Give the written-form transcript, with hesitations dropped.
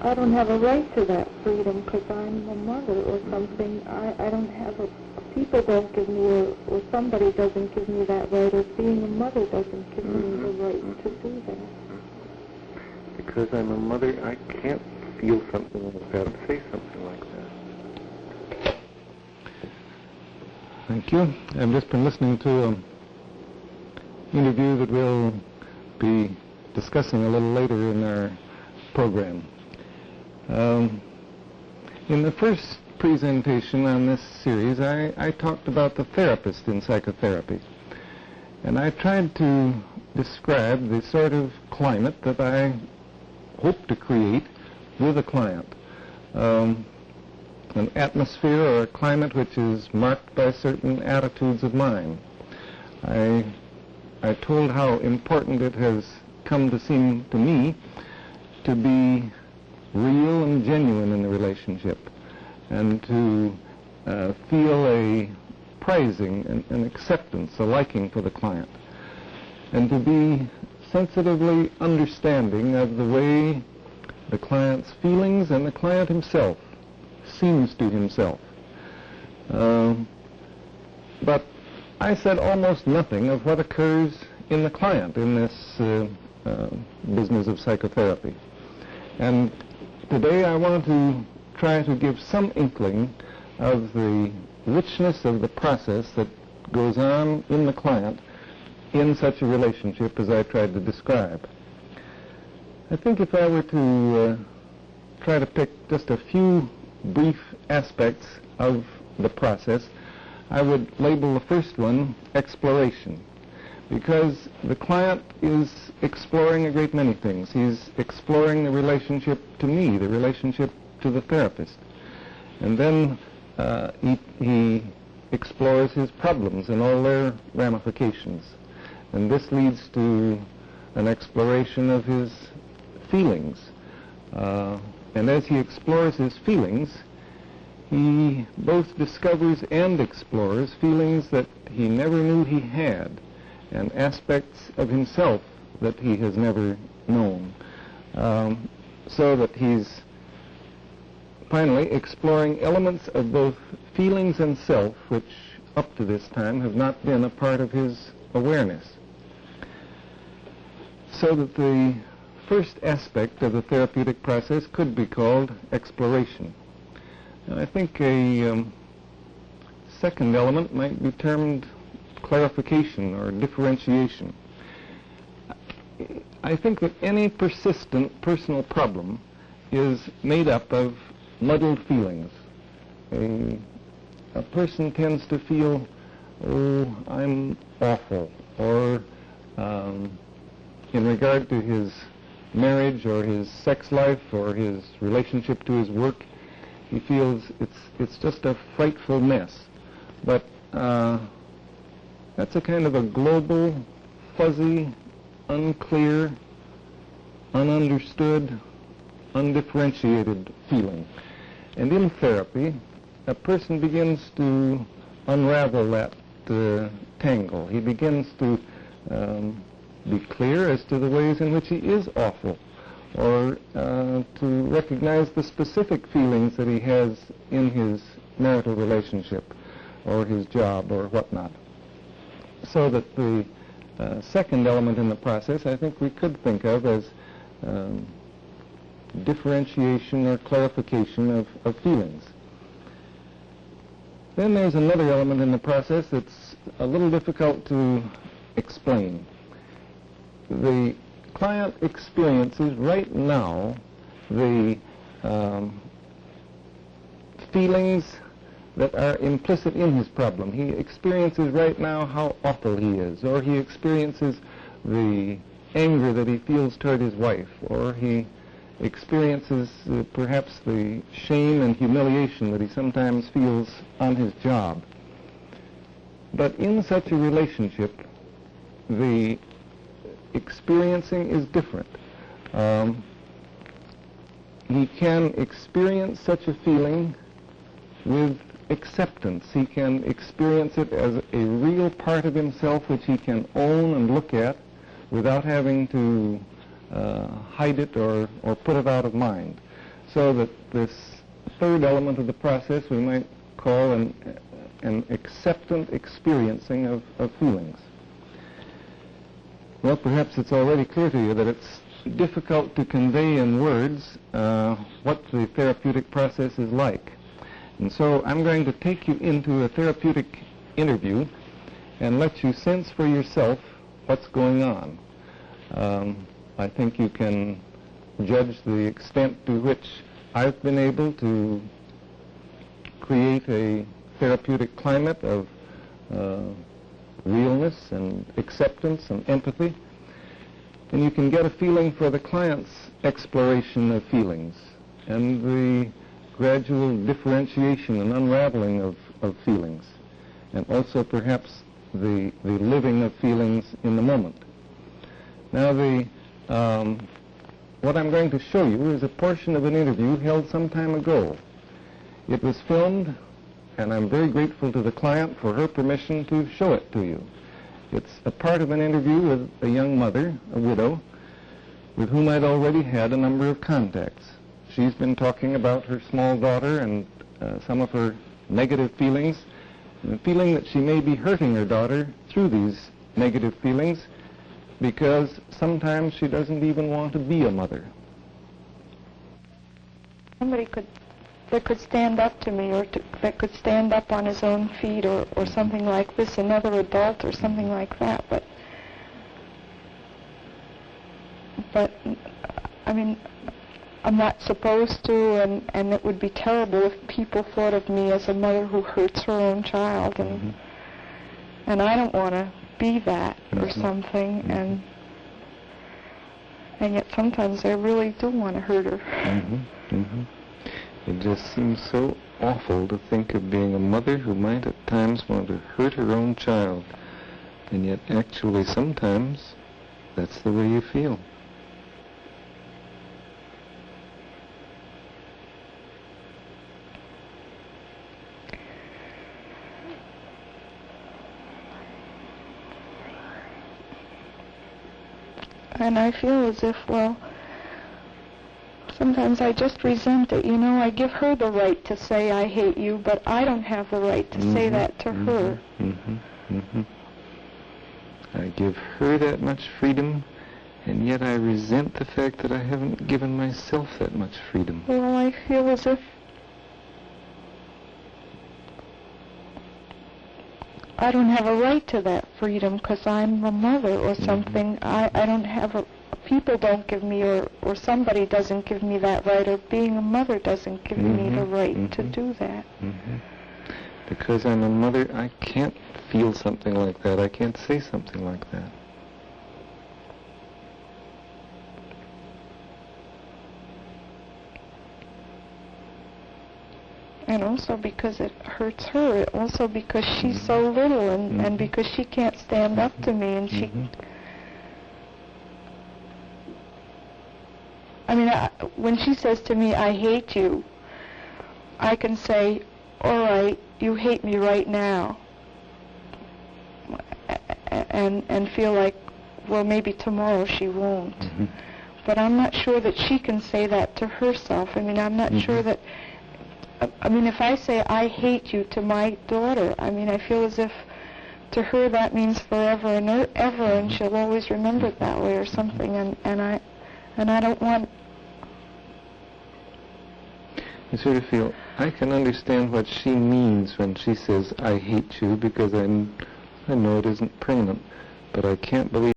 I don't have a right to that freedom because I'm a mother or something. I don't have a, people don't give me, or somebody doesn't give me that right, or being a mother doesn't give me the right to do that. Because I'm a mother, I can't feel something like that, say something like that. Thank you. I've just been listening to an interview that we'll be discussing a little later in our program. In the first presentation on this series, I talked about the therapist in psychotherapy. And I tried to describe the sort of climate that I hope to create with a client. An atmosphere or a climate which is marked by certain attitudes of mind. I told how important it has come to seem to me to be real and genuine in the relationship, and to feel a prizing, an acceptance, a liking for the client, and to be sensitively understanding of the way the client's feelings and the client himself seems to himself. But I said almost nothing of what occurs in the client in this business of psychotherapy. And today I want to try to give some inkling of the richness of the process that goes on in the client in such a relationship as I tried to describe. I think if I were to try to pick just a few brief aspects of the process, I would label the first one exploration, because the client is exploring a great many things. He's exploring the relationship to me, the relationship to the therapist. And then he explores his problems and all their ramifications. And this leads to an exploration of his feelings. And as he explores his feelings, he both discovers and explores feelings that he never knew he had, and aspects of himself that he has never known. So that he's finally exploring elements of both feelings and self which up to this time have not been a part of his awareness. So that the first aspect of the therapeutic process could be called exploration. And I think a second element might be termed clarification or differentiation. I think that any persistent personal problem is made up of muddled feelings. A person tends to feel, oh, I'm awful, or in regard to his marriage or his sex life or his relationship to his work, he feels it's just a frightful mess. But that's a kind of a global, fuzzy, unclear, ununderstood, undifferentiated feeling. And in therapy, a person begins to unravel that tangle. He begins to be clear as to the ways in which he is awful, or to recognize the specific feelings that he has in his marital relationship or his job or whatnot. So that the second element in the process, I think we could think of as differentiation or clarification of feelings. Then there's another element in the process that's a little difficult to explain. The client experiences right now the feelings that are implicit in his problem. He experiences right now how awful he is, or he experiences the anger that he feels toward his wife, or he experiences perhaps the shame and humiliation that he sometimes feels on his job. But in such a relationship, the experiencing is different. He can experience such a feeling with acceptance. He can experience it as a real part of himself which he can own and look at without having to hide it or put it out of mind. So that this third element of the process we might call an acceptant experiencing of feelings. Well, perhaps it's already clear to you that it's difficult to convey in words what the therapeutic process is like. And so I'm going to take you into a therapeutic interview and let you sense for yourself what's going on. I think you can judge the extent to which I've been able to create a therapeutic climate of realness and acceptance and empathy. And you can get a feeling for the client's exploration of feelings and the gradual differentiation and unraveling of feelings, and also perhaps the living of feelings in the moment. Now, what I'm going to show you is a portion of an interview held some time ago. It was filmed, and I'm very grateful to the client for her permission to show it to you. It's a part of an interview with a young mother, a widow, with whom I'd already had a number of contacts. She's been talking about her small daughter and some of her negative feelings, and the feeling that she may be hurting her daughter through these negative feelings because sometimes she doesn't even want to be a mother. Somebody that could stand up to me, or that could stand up on his own feet, or something like this, another adult or something like that. But I mean, I'm not supposed to, and it would be terrible if people thought of me as a mother who hurts her own child, and I don't want to be that or something, and yet sometimes I really do want to hurt her. It just seems so awful to think of being a mother who might at times want to hurt her own child, and yet actually sometimes that's the way you feel. And I feel as if, well, sometimes I just resent it. You know, I give her the right to say I hate you, but I don't have the right to say that to her. I give her that much freedom, and yet I resent the fact that I haven't given myself that much freedom. Well, I feel as if I don't have a right to that freedom because I'm a mother or something. I don't have people don't give me, or somebody doesn't give me that right, or being a mother doesn't give me the right to do that. Because I'm a mother, I can't feel something like that. I can't say something like that. And also because it hurts her, also because she's so little, and because she can't stand up to me, and she... I mean, when she says to me, I hate you, I can say, all right, you hate me right now, and feel like, well, maybe tomorrow she won't. But I'm not sure that she can say that to herself. I mean, I'm not sure that... I mean, if I say I hate you to my daughter, I mean, I feel as if to her that means forever and ever, and she'll always remember it that way or something, and I don't want... I sort of feel I can understand what she means when she says I hate you, because I know it isn't permanent, but I can't believe